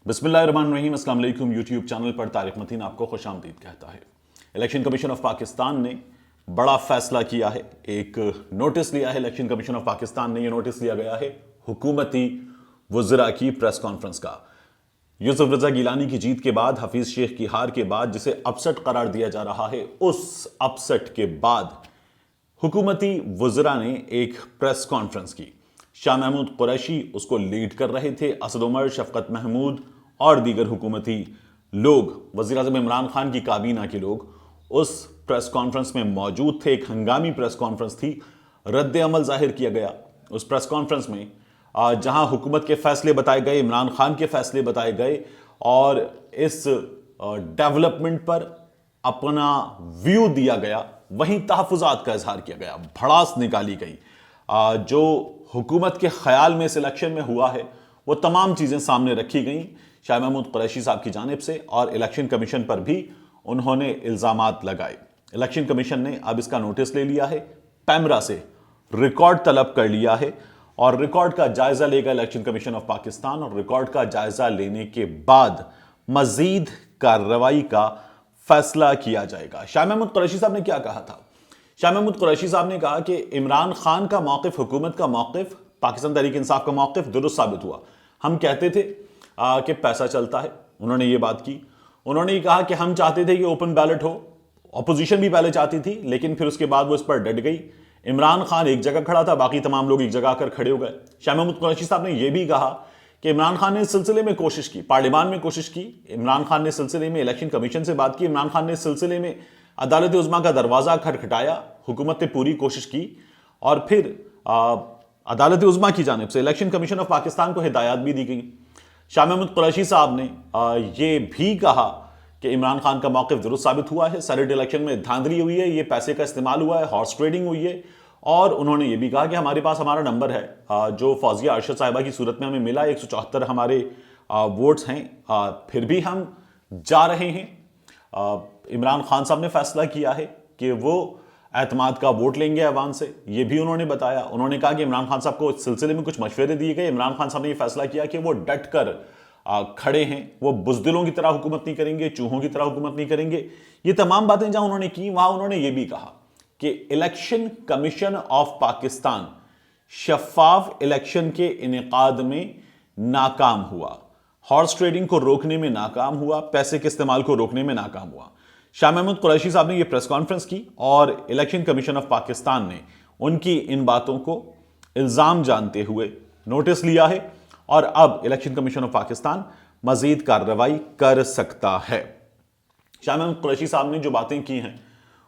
बिस्मिल्लाहिर्रहमानिर्रहीम। अस्सलाम वालेकुम। यूट्यूब चैनल पर तारिक मतीन आपको खुश आमदीद कहता है। इलेक्शन कमीशन ऑफ पाकिस्तान ने बड़ा फैसला किया है, एक नोटिस लिया है। इलेक्शन कमीशन ऑफ पाकिस्तान ने यह नोटिस लिया गया है हुकूमती वज़रा की प्रेस कॉन्फ्रेंस का। यूसुफ रजा गिलानी की जीत के बाद, हफीज शेख की हार के बाद, जिसे अपसेट करार दिया जा रहा है, उस अपसेट के बाद हुकूमती वज़रा ने एक प्रेस कॉन्फ्रेंस की। शाह महमूद कुरैशी उसको लीड कर रहे थे। असद उमर, शफकत महमूद और दीगर हुकूमती लोग, वज़ीर आज़म इमरान खान की काबीना के लोग उस प्रेस कॉन्फ्रेंस में मौजूद थे। एक हंगामी प्रेस कॉन्फ्रेंस थी। रद्द अमल जाहिर किया गया उस प्रेस कॉन्फ्रेंस में, जहां हुकूमत के फैसले बताए गए, इमरान खान के फैसले बताए गए और इस डेवलपमेंट पर अपना व्यू दिया गया। वहीं तहफ़्फ़ुज़ात का इजहार किया गया, भड़ास निकाली गई। जो हुकूमत के ख्याल में इस इलेक्शन में हुआ है वो तमाम चीज़ें सामने रखी गई शाह महमूद कुरैशी साहब की जानिब से, और इलेक्शन कमीशन पर भी उन्होंने इल्ज़ामात लगाए। इलेक्शन कमीशन ने अब इसका नोटिस ले लिया है, पैमरा से रिकॉर्ड तलब कर लिया है और रिकॉर्ड का जायजा लेगा इलेक्शन कमीशन ऑफ पाकिस्तान। और रिकॉर्ड का जायजा लेने के बाद मजीद कार्रवाई का फैसला किया जाएगा। शाह महमूद कुरैशी साहब ने क्या कहा था? शाह महमूद कुरैशी साहब ने कहा कि इमरान खान का मौक़िफ़, हुकूमत का मौक़िफ़, पाकिस्तान तहरीक इंसाफ का मौक़िफ़ दुरुस्त साबित हुआ। हम कहते थे कि पैसा चलता है, उन्होंने ये बात की। उन्होंने ये कहा कि हम चाहते थे कि ओपन बैलेट हो, अपोजिशन भी पहले चाहती थी, लेकिन फिर उसके बाद वो इस पर डट गई। इमरान खान एक जगह खड़ा था, बाकी तमाम लोग एक जगह आकर खड़े हो गए। शाह महमूद कुरैशी साहब ने यह भी कहा कि इमरान खान ने इस सिलसिले में कोशिश की, पार्लियामान में कोशिश की, इमरान खान ने इस सिलसिले में इलेक्शन कमीशन से बात की, इमरान खान ने इस सिलसिले में अदालत उज़्मा का दरवाज़ा खटखटाया, हुकूमत ने पूरी कोशिश की और फिर अदालत उज़्मा की जानिब से इलेक्शन कमीशन ऑफ पाकिस्तान को हिदायत भी दी गई। शाह महमूद कुरैशी साहब ने ये भी कहा कि इमरान खान का मौक़िफ़ दुरुस्त साबित हुआ है, सेनेट इलेक्शन में धांधली हुई है, ये पैसे का इस्तेमाल हुआ है, हॉर्स ट्रेडिंग हुई है। और उन्होंने ये भी कहा कि हमारे पास हमारा नंबर है, जो फौजिया अरशद साहिबा की सूरत में हमें मिला, 174 हमारे वोट्स हैं, फिर भी हम जा रहे हैं। इमरान खान साहब ने फैसला किया है कि वो एतमाद का वोट लेंगे अवाम से, ये भी उन्होंने बताया। उन्होंने कहा कि इमरान खान साहब को इस सिलसिले में कुछ मशवरे दिए गए। इमरान खान साहब ने ये फैसला किया कि वो डट कर खड़े हैं, वो बुज़दिलों की तरह हुकूमत नहीं करेंगे, चूहों की तरह हुकूमत नहीं करेंगे। ये तमाम बातें जहां उन्होंने की, वहां उन्होंने ये भी कहा कि इलेक्शन कमीशन ऑफ पाकिस्तान शफाफ इलेक्शन के इनेकाद में नाकाम हुआ, हॉर्स ट्रेडिंग को रोकने में नाकाम हुआ, पैसे के इस्तेमाल को रोकने में नाकाम हुआ। शाह महमूद कुरैशी साहब ने यह प्रेस कॉन्फ्रेंस की और इलेक्शन कमीशन ऑफ पाकिस्तान ने उनकी इन बातों को इल्ज़ाम जानते हुए नोटिस लिया है और अब इलेक्शन कमीशन ऑफ पाकिस्तान मजीद कार्रवाई कर सकता है। शाह महमूद कुरैशी साहब ने जो बातें की हैं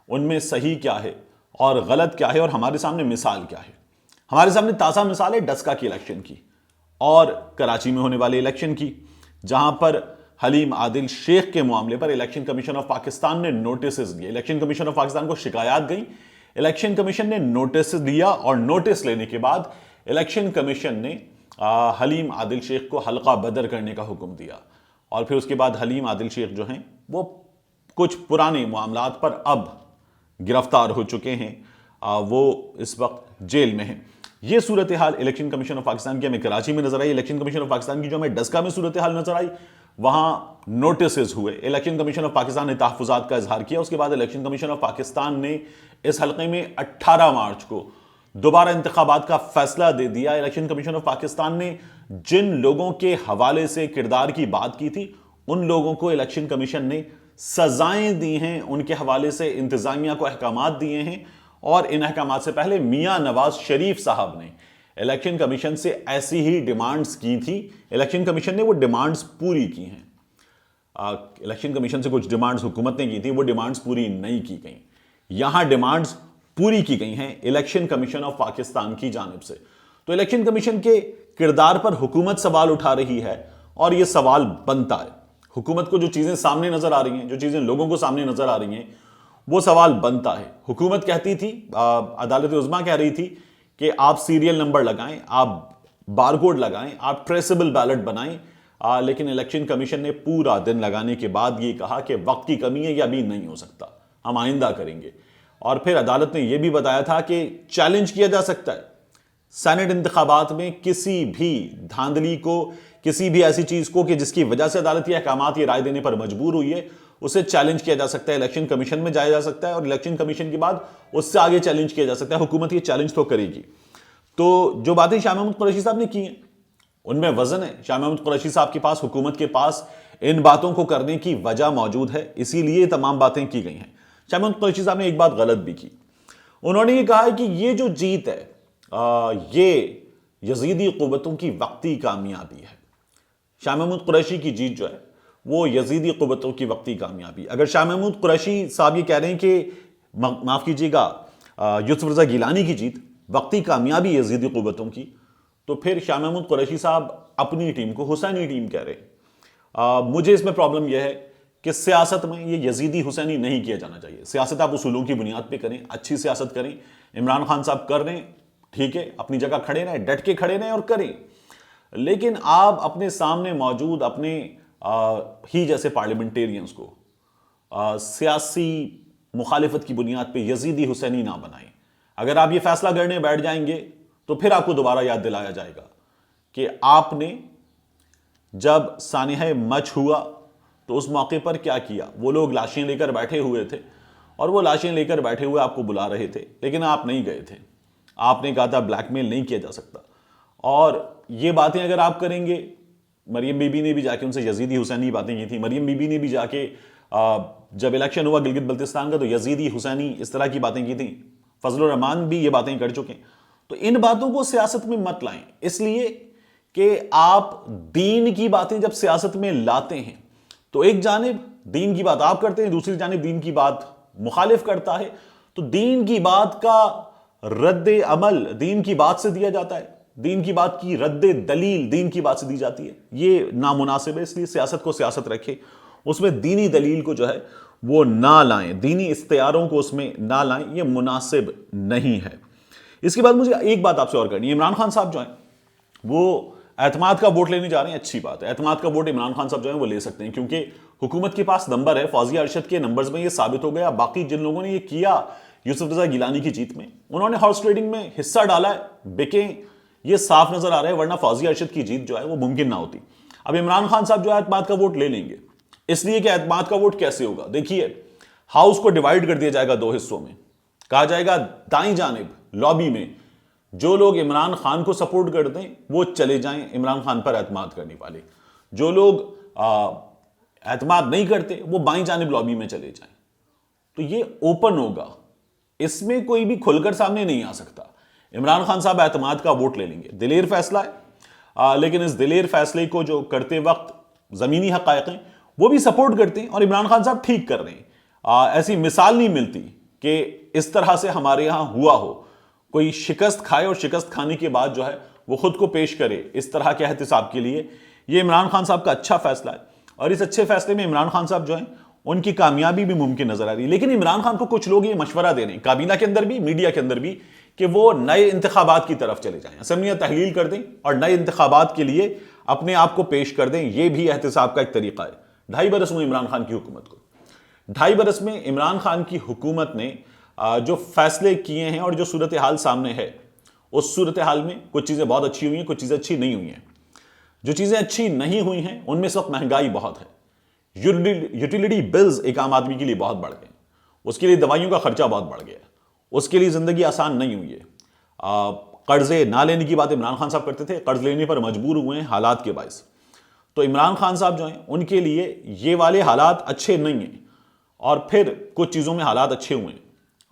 उनमें सही क्या है और गलत क्या है और हमारे सामने मिसाल क्या है। हमारे सामने ताज़ा मिसाल है डस्का की इलेक्शन की और कराची में होने वाले इलेक्शन की, जहां पर हलीम आदिल शेख के मामले पर इलेक्शन कमीशन ऑफ पाकिस्तान ने नोटिस दिए। इलेक्शन कमीशन ऑफ पाकिस्तान को शिकायत गई, इलेक्शन कमीशन ने नोटिस दिया और नोटिस लेने के बाद इलेक्शन कमीशन ने हलीम आदिल शेख को हल्का बदर करने का हुक्म दिया और फिर उसके बाद हलीम आदिल शेख जो हैं वो कुछ पुराने मामलात पर अब गिरफ्तार हो चुके हैं, वो इस वक्त जेल में हैं। ये सूरत हाल इलेक्शन कमीशन ऑफ पाकिस्तान की हमें कराची में नजर आई। इलेक्शन कमीशन ऑफ पाकिस्तान की जो हमें डस्का में सूरत हाल नजर आई, वहां नोटिस हुए। इलेक्शन कमीशन ऑफ पाकिस्तान ने तहफ़्फ़ुज़ात का इजहार किया। उसके बाद इलेक्शन कमीशन ऑफ पाकिस्तान ने इस हल्के में 18 मार्च को दोबारा इंतखाबात का फैसला दे दिया। इलेक्शन कमीशन ऑफ पाकिस्तान ने जिन लोगों के हवाले से किरदार की बात की थी, उन लोगों को इलेक्शन कमीशन ने सजाएं दी हैं, उनके हवाले से इंतजामिया को अहकामात दिए हैं और इन अहकामात से पहले मियां नवाज शरीफ साहब ने इलेक्शन कमीशन से ऐसी ही डिमांड्स की थी। इलेक्शन कमीशन ने वो डिमांड्स पूरी की हैं। इलेक्शन कमीशन से कुछ डिमांड्स हुकूमत ने की थी, वो डिमांड्स पूरी नहीं की गई। यहां डिमांड्स पूरी की गई हैं इलेक्शन कमीशन ऑफ पाकिस्तान की जानिब से। तो इलेक्शन कमीशन के किरदार पर हुकूमत सवाल उठा रही है और यह सवाल बनता है। हुकूमत को जो चीजें सामने नजर आ रही हैं, जो चीजें लोगों को सामने नजर आ रही हैं, वो सवाल बनता है। हुकूमत कहती थी, अदालत उज़्मा कह रही थी कि आप सीरियल नंबर लगाएं, आप बारकोड लगाएं, आप ट्रेसेबल बैलेट बनाएं, लेकिन इलेक्शन कमीशन ने पूरा दिन लगाने के बाद ये कहा कि वक्त की कमी है, यह अभी नहीं हो सकता, हम आइंदा करेंगे। और फिर अदालत ने यह भी बताया था कि चैलेंज किया जा सकता है सेनेट इंतखाबात में किसी भी धांधली को, کسی بھی ایسی چیز کو کہ جس کی وجہ سے عدالت یہ احکامات یہ رائے دینے پر مجبور ہوئی ہے اسے چیلنج کیا جا سکتا ہے, الیکشن کمیشن میں جایا جا سکتا ہے, اور الیکشن کمیشن کے بعد اس سے آگے چیلنج کیا جا سکتا ہے. حکومت یہ چیلنج تو کرے گی. تو جو باتیں شاہ محمود قریشی صاحب نے کی ہیں ان میں وزن ہے. شاہ محمود قریشی صاحب کے پاس, حکومت کے پاس ان باتوں کو کرنے کی وجہ موجود ہے, اسی لیے تمام باتیں کی گئی ہیں. شاہ محمود قریشی صاحب نے ایک بات غلط بھی کی. انہوں نے یہ کہا ہے کہ یہ جو جیت ہے یہ یزیدی قوتوں کی وقتی کامیابی ہے. شاہ محمود قریشی کی جیت جو ہے وہ یزیدی قوتوں کی وقتی کامیابی. اگر شاہ محمود قریشی صاحب یہ کہہ رہے ہیں کہ معاف کیجیے گا یوسف رضا گیلانی کی جیت وقتی کامیابی یزیدی قوتوں کی, تو پھر شاہ محمود قریشی صاحب اپنی ٹیم کو حسینی ٹیم کہہ رہے ہیں. مجھے اس میں پرابلم یہ ہے کہ سیاست میں یہ یزیدی حسینی نہیں کیا جانا چاہیے. سیاست آپ اصولوں کی بنیاد پہ کریں, اچھی سیاست کریں. عمران خان صاحب کر رہے ہیں, ٹھیک ہے, اپنی جگہ کھڑے رہیں, ڈٹ کے کھڑے رہیں اور کریں. لیکن آپ اپنے سامنے موجود اپنے ہی جیسے پارلیمنٹیرینز کو سیاسی مخالفت کی بنیاد پہ یزیدی حسینی نہ بنائیں. اگر آپ یہ فیصلہ کرنے بیٹھ جائیں گے تو پھر آپ کو دوبارہ یاد دلایا جائے گا کہ آپ نے جب سانحہ مچ ہوا تو اس موقع پر کیا کیا. وہ لوگ لاشیں لے کر بیٹھے ہوئے تھے اور وہ لاشیں لے کر بیٹھے ہوئے آپ کو بلا رہے تھے, لیکن آپ نہیں گئے تھے. آپ نے کہا تھا بلیک میل نہیں کیا جا سکتا. اور یہ باتیں اگر آپ کریں گے, مریم بی بی نے بھی جا کے ان سے یزیدی حسینی باتیں کی تھی. مریم بی بی نے بھی جا کے جب الیکشن ہوا گلگت بلتستان کا تو یزیدی حسینی اس طرح کی باتیں کی تھیں. فضل الرحمان بھی یہ باتیں کر چکے ہیں. تو ان باتوں کو سیاست میں مت لائیں, اس لیے کہ آپ دین کی باتیں جب سیاست میں لاتے ہیں تو ایک جانب دین کی بات آپ کرتے ہیں, دوسری جانب دین کی بات مخالف کرتا ہے. تو دین کی بات کا رد عمل دین کی بات سے دیا جاتا ہے, دین کی بات کی رد دلیل دین کی بات سے دی جاتی ہے. یہ نامناسب ہے. اس لیے سیاست کو سیاست رکھیں, اس میں دینی دلیل کو جو ہے وہ نہ لائیں, دینی استعاروں کو اس میں نہ لائیں. یہ مناسب نہیں ہے. اس کے بعد مجھے ایک بات آپ سے اور کرنی ہے. عمران خان صاحب جو ہیں وہ اعتماد کا ووٹ لینے جا رہے ہیں, اچھی بات ہے. اعتماد کا ووٹ عمران خان صاحب جو ہیں وہ لے سکتے ہیں کیونکہ حکومت کے پاس نمبر ہے. فوزیہ ارشد کے نمبرز میں یہ ثابت ہو گیا. باقی جن لوگوں نے یہ کیا یوسف رضا گیلانی کی جیت میں, انہوں نے ہارس ٹریڈنگ میں حصہ ڈالا ہے, بکیں, یہ صاف نظر آ رہا ہے, ورنہ فوزیہ ارشد کی جیت جو ہے وہ ممکن نہ ہوتی. اب عمران خان صاحب جو ہے اعتماد کا ووٹ لے لیں گے, اس لیے کہ اعتماد کا ووٹ کیسے ہوگا. دیکھیے, ہاؤس کو ڈیوائیڈ کر دیا جائے گا 2 حصوں میں. کہا جائے گا دائیں جانب لابی میں جو لوگ عمران خان کو سپورٹ کرتے ہیں وہ چلے جائیں عمران خان پر اعتماد کرنے والے, جو لوگ اعتماد نہیں کرتے وہ بائیں جانب لابی میں چلے جائیں. تو یہ اوپن ہوگا, اس میں کوئی بھی کھل کر سامنے نہیں آ سکتا. عمران خان صاحب اعتماد کا ووٹ لے لیں گے, دلیر فیصلہ ہے, لیکن اس دلیر فیصلے کو جو کرتے وقت زمینی حقائق ہیں وہ بھی سپورٹ کرتے ہیں اور عمران خان صاحب ٹھیک کر رہے ہیں. ایسی مثال نہیں ملتی کہ اس طرح سے ہمارے یہاں ہوا ہو, کوئی شکست کھائے اور شکست کھانے کے بعد جو ہے وہ خود کو پیش کرے اس طرح کے احتساب کے لیے. یہ عمران خان صاحب کا اچھا فیصلہ ہے اور اس اچھے فیصلے میں عمران خان صاحب جو ہیں ان کی کامیابی بھی ممکن نظر آ رہی ہے. لیکن عمران خان کو کچھ لوگ یہ مشورہ دے رہے ہیں, کابینہ کے اندر بھی, میڈیا کے اندر بھی, کہ وہ نئے انتخابات کی طرف چلے جائیں, اسمبلیاں تحلیل کر دیں اور نئے انتخابات کے لیے اپنے آپ کو پیش کر دیں. یہ بھی احتساب کا ایک طریقہ ہے. 2.5 برس ہوئے عمران خان کی حکومت کو. 2.5 برس میں عمران خان کی حکومت نے جو فیصلے کیے ہیں اور جو صورتحال سامنے ہے, اس صورتحال میں کچھ چیزیں بہت اچھی ہوئی ہیں, کچھ چیزیں اچھی نہیں ہوئی ہیں. جو چیزیں اچھی نہیں ہوئی ہیں ان میں اس وقت مہنگائی بہت ہے. یوٹیلیٹی بلز ایک عام آدمی کے لیے بہت بڑھ گئے, اس کے لیے دوائیوں کا خرچہ بہت بڑھ گیا, اس کے لیے زندگی آسان نہیں ہوئی ہے. قرضے نہ لینے کی بات عمران خان صاحب کرتے تھے, قرض لینے پر مجبور ہوئے ہیں حالات کے باعث. تو عمران خان صاحب جو ہیں ان کے لیے یہ والے حالات اچھے نہیں ہیں, اور پھر کچھ چیزوں میں حالات اچھے ہوئے ہیں,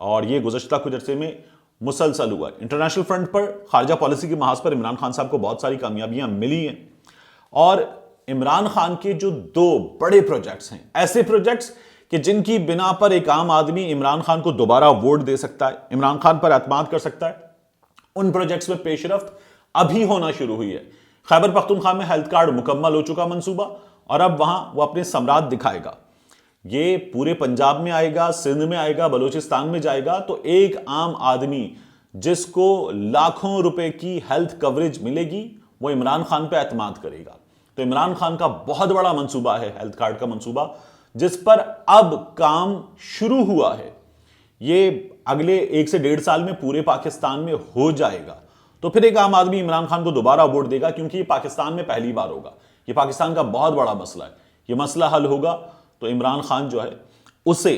اور یہ گزشتہ کچھ عرصے میں مسلسل ہوا ہے. انٹرنیشنل فرنٹ پر, خارجہ پالیسی کے محاذ پر عمران خان صاحب کو بہت ساری کامیابیاں ملی ہیں. اور عمران خان کے جو 2 بڑے پروجیکٹس ہیں, ایسے پروجیکٹس کہ جن کی بنا پر ایک عام آدمی عمران خان کو دوبارہ ووٹ دے سکتا ہے, عمران خان پر اعتماد کر سکتا ہے, ان پروجیکٹس میں پیش رفت ابھی ہونا شروع ہوئی ہے. خیبر پختونخوا میں ہیلتھ کارڈ مکمل ہو چکا منصوبہ, اور اب وہاں وہ اپنے ثمرات دکھائے گا. یہ پورے پنجاب میں آئے گا, سندھ میں آئے گا, بلوچستان میں جائے گا. تو ایک عام آدمی جس کو لاکھوں روپے کی ہیلتھ کوریج ملے گی وہ عمران خان پہ اعتماد کرے گا. تو عمران خان کا بہت بڑا منصوبہ ہے ہیلتھ کارڈ کا منصوبہ, جس پر اب کام شروع ہوا ہے. یہ اگلے 1 سے 1.5 سال میں پورے پاکستان میں ہو جائے گا. तो फिर एक आम आदमी इमरान खान को दोबारा वोट देगा, क्योंकि ये पाकिस्तान में पहली बार होगा। ये पाकिस्तान का बहुत बड़ा मसला है, ये मसला हल होगा तो इमरान खान जो है उसे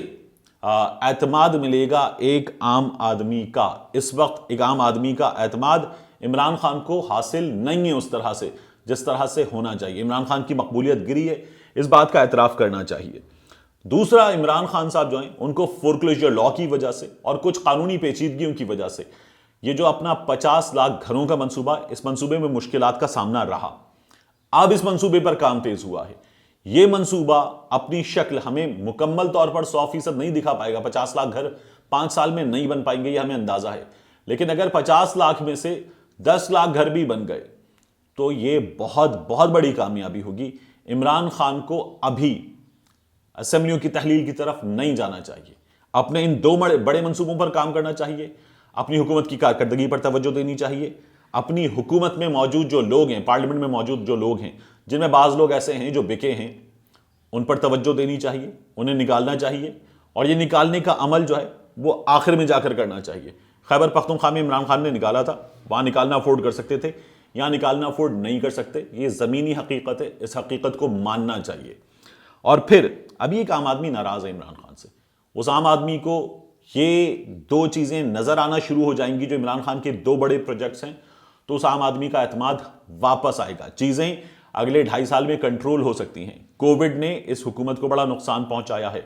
एतमाद मिलेगा एक आम आदमी का। इस वक्त एक आम आदमी का एतमाद इमरान खान को हासिल नहीं है उस तरह से जिस तरह से होना चाहिए। इमरान खान की मकबूलियत गिरी है, इस बात का एतराफ़ करना चाहिए। दूसरा, इमरान खान साहब जो हैं उनको फोरक्लोजर लॉ की वजह से और कुछ कानूनी पेचीदगियों की वजह से ये जो अपना 50 लाख घरों का मंसूबा, इस मंसूबे में मुश्किलात का सामना रहा। अब इस मंसूबे पर काम तेज हुआ है। ये मंसूबा अपनी शक्ल हमें मुकम्मल तौर पर 100% नहीं दिखा पाएगा। 50 लाख घर 5 साल में नहीं बन पाएंगे, ये हमें अंदाजा है। लेकिन अगर 50 लाख में से 10 लाख घर भी बन गए तो ये बहुत बहुत बड़ी कामयाबी होगी। इमरान खान को अभी असेंबलियों की तहलील की तरफ नहीं जाना चाहिए, अपने इन 2 बड़े मंसूबों पर काम करना चाहिए, अपनी हुकूमत की कारकर्दगी पर तवज्जो देनी चाहिए, अपनी हुकूमत में मौजूद जो लोग हैं, पार्लियामेंट में मौजूद जो लोग हैं, जिनमें बाज़ लोग ऐसे हैं जो बिके हैं, उन पर तवज्जो देनी चाहिए, उन्हें निकालना चाहिए। और ये निकालने का अमल जो है वो आखिर में जाकर करना चाहिए। खैबर पख्तूनख्वा में इमरान खान ने निकाला था, वहाँ निकालना अफोर्ड कर सकते थे, यहाँ निकालना अफोर्ड नहीं कर सकते। ये ज़मीनी हकीकत है, इस हकीकत को मानना चाहिए। और फिर अभी एक आम आदमी नाराज़ है इमरान खान से, उस आम आदमी को ये 2 चीज़ें नज़र आना शुरू हो जाएंगी जो इमरान खान के 2 बड़े प्रोजेक्ट्स हैं, तो उस आम आदमी का एतमाद वापस आएगा। चीज़ें अगले 2.5 साल में कंट्रोल हो सकती हैं। कोविड ने इस हुकूमत को बड़ा नुकसान पहुंचाया है।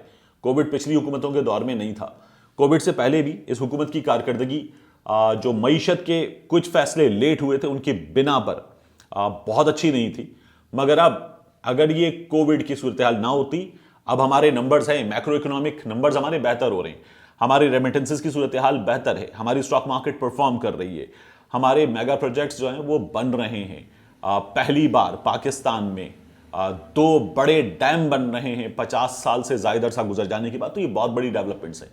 कोविड पिछली हुकूमतों के दौर में नहीं था। कोविड से पहले भी इस हुकूमत की कारकर्दगी, जो मईशत के कुछ फैसले लेट हुए थे उनकी बिना पर, बहुत अच्छी नहीं थी। मगर अब अगर ये कोविड की सूरत हाल ना होती, अब हमारे नंबर्स हैं, मैक्रो इकोनॉमिक नंबर्स हमारे बेहतर हो रहे हैं, हमारी रेमिटेंसेस की सूरत हाल बेहतर है, हमारी स्टॉक मार्केट परफॉर्म कर रही है, हमारे मेगा प्रोजेक्ट्स जो हैं वो बन रहे हैं। पहली बार पाकिस्तान में 2 बड़े डैम बन रहे हैं 50 साल से ज़्यादा अरसा गुजर जाने के बाद। तो ये बहुत बड़ी डेवलपमेंट्स हैं।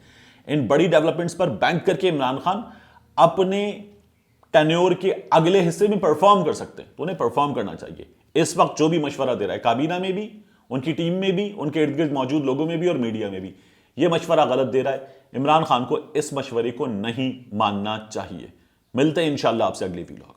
इन बड़ी डेवलपमेंट्स पर बैंक करके इमरान खान अपने टेन्योर के अगले हिस्से में परफॉर्म कर सकते हैं, तो उन्हें परफॉर्म करना चाहिए। इस वक्त जो भी मशवरा दे रहा है काबीना में भी, उनकी टीम में भी, उनके इर्द गिर्द मौजूद लोगों में भी और मीडिया में भी, यह मशवरा गलत दे रहा है। इमरान खान को इस मशवरे को नहीं मानना चाहिए। मिलते हैं इंशाअल्लाह आपसे अगली वीडियो।